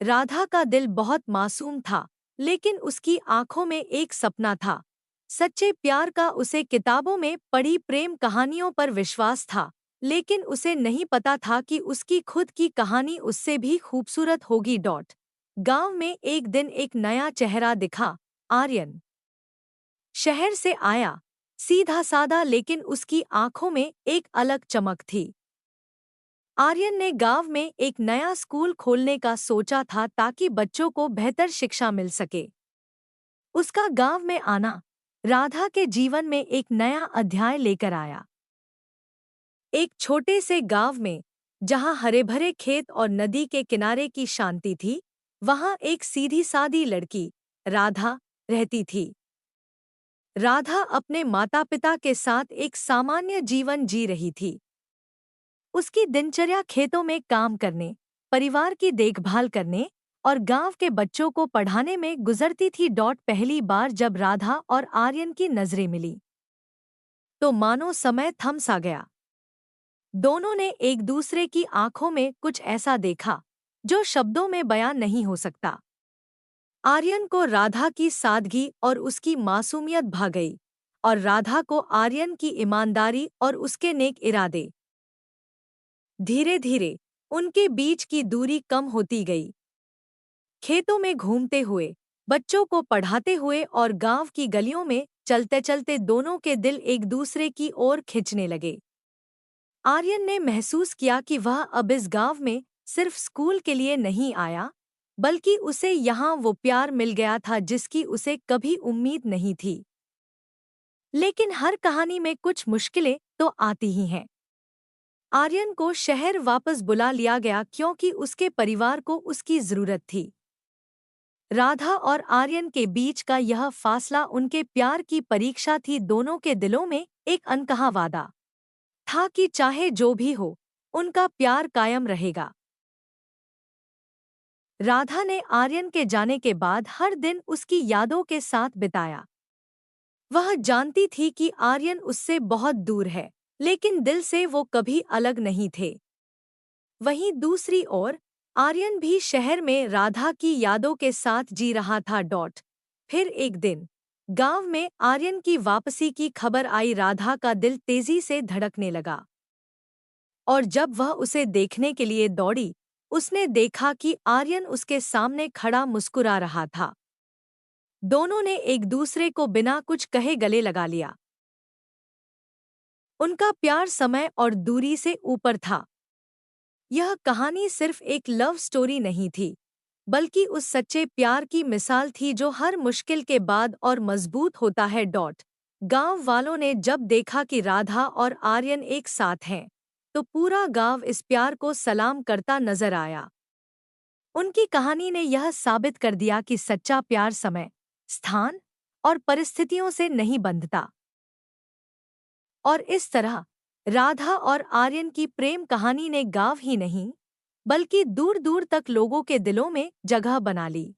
राधा का दिल बहुत मासूम था, लेकिन उसकी आंखों में एक सपना था। सच्चे प्यार का। उसे किताबों में पढ़ी प्रेम कहानियों पर विश्वास था, लेकिन उसे नहीं पता था कि उसकी खुद की कहानी उससे भी खूबसूरत होगी। गांव में एक दिन एक नया चेहरा दिखा। आर्यन शहर से आया, सीधा सादा, लेकिन उसकी आंखों में एक अलग चमक थी। आर्यन ने गांव में एक नया स्कूल खोलने का सोचा था ताकि बच्चों को बेहतर शिक्षा मिल सके। उसका गांव में आना राधा के जीवन में एक नया अध्याय लेकर आया। एक छोटे से गांव में, जहां हरे भरे खेत और नदी के किनारे की शांति थी, वहां एक सीधी सादी लड़की राधा रहती थी। राधा अपने माता पिता के साथ एक सामान्य जीवन जी रही थी। उसकी दिनचर्या खेतों में काम करने, परिवार की देखभाल करने और गांव के बच्चों को पढ़ाने में गुजरती थी। पहली बार जब राधा और आर्यन की नजरें मिली, तो मानो समय थम सा गया। दोनों ने एक दूसरे की आंखों में कुछ ऐसा देखा जो शब्दों में बयान नहीं हो सकता। आर्यन को राधा की सादगी और उसकी मासूमियत भा गई, और राधा को आर्यन की ईमानदारी और उसके नेक इरादे। धीरे धीरे उनके बीच की दूरी कम होती गई। खेतों में घूमते हुए, बच्चों को पढ़ाते हुए और गांव की गलियों में चलते चलते दोनों के दिल एक दूसरे की ओर खिंचने लगे। आर्यन ने महसूस किया कि वह अब इस गांव में सिर्फ स्कूल के लिए नहीं आया, बल्कि उसे यहाँ वो प्यार मिल गया था जिसकी उसे कभी उम्मीद नहीं थी। लेकिन हर कहानी में कुछ मुश्किलें तो आती ही हैं। आर्यन को शहर वापस बुला लिया गया क्योंकि उसके परिवार को उसकी जरूरत थी। राधा और आर्यन के बीच का यह फासला उनके प्यार की परीक्षा थी। दोनों के दिलों में एक अनकहा वादा था कि चाहे जो भी हो, उनका प्यार कायम रहेगा। राधा ने आर्यन के जाने के बाद हर दिन उसकी यादों के साथ बिताया। वह जानती थी कि आर्यन उससे बहुत दूर है, लेकिन दिल से वो कभी अलग नहीं थे। वहीं दूसरी ओर आर्यन भी शहर में राधा की यादों के साथ जी रहा था। फिर एक दिन गांव में आर्यन की वापसी की खबर आई। राधा का दिल तेजी से धड़कने लगा, और जब वह उसे देखने के लिए दौड़ी, उसने देखा कि आर्यन उसके सामने खड़ा मुस्कुरा रहा था। दोनों ने एक दूसरे को बिना कुछ कहे गले लगा लिया। उनका प्यार समय और दूरी से ऊपर था। यह कहानी सिर्फ एक लव स्टोरी नहीं थी, बल्कि उस सच्चे प्यार की मिसाल थी जो हर मुश्किल के बाद और मजबूत होता है। गांव वालों ने जब देखा कि राधा और आर्यन एक साथ हैं, तो पूरा गांव इस प्यार को सलाम करता नजर आया। उनकी कहानी ने यह साबित कर दिया कि सच्चा प्यार समय, स्थान और परिस्थितियों से नहीं बंधता। और इस तरह राधा और आर्यन की प्रेम कहानी ने गांव ही नहीं, बल्कि दूर दूर तक लोगों के दिलों में जगह बना ली।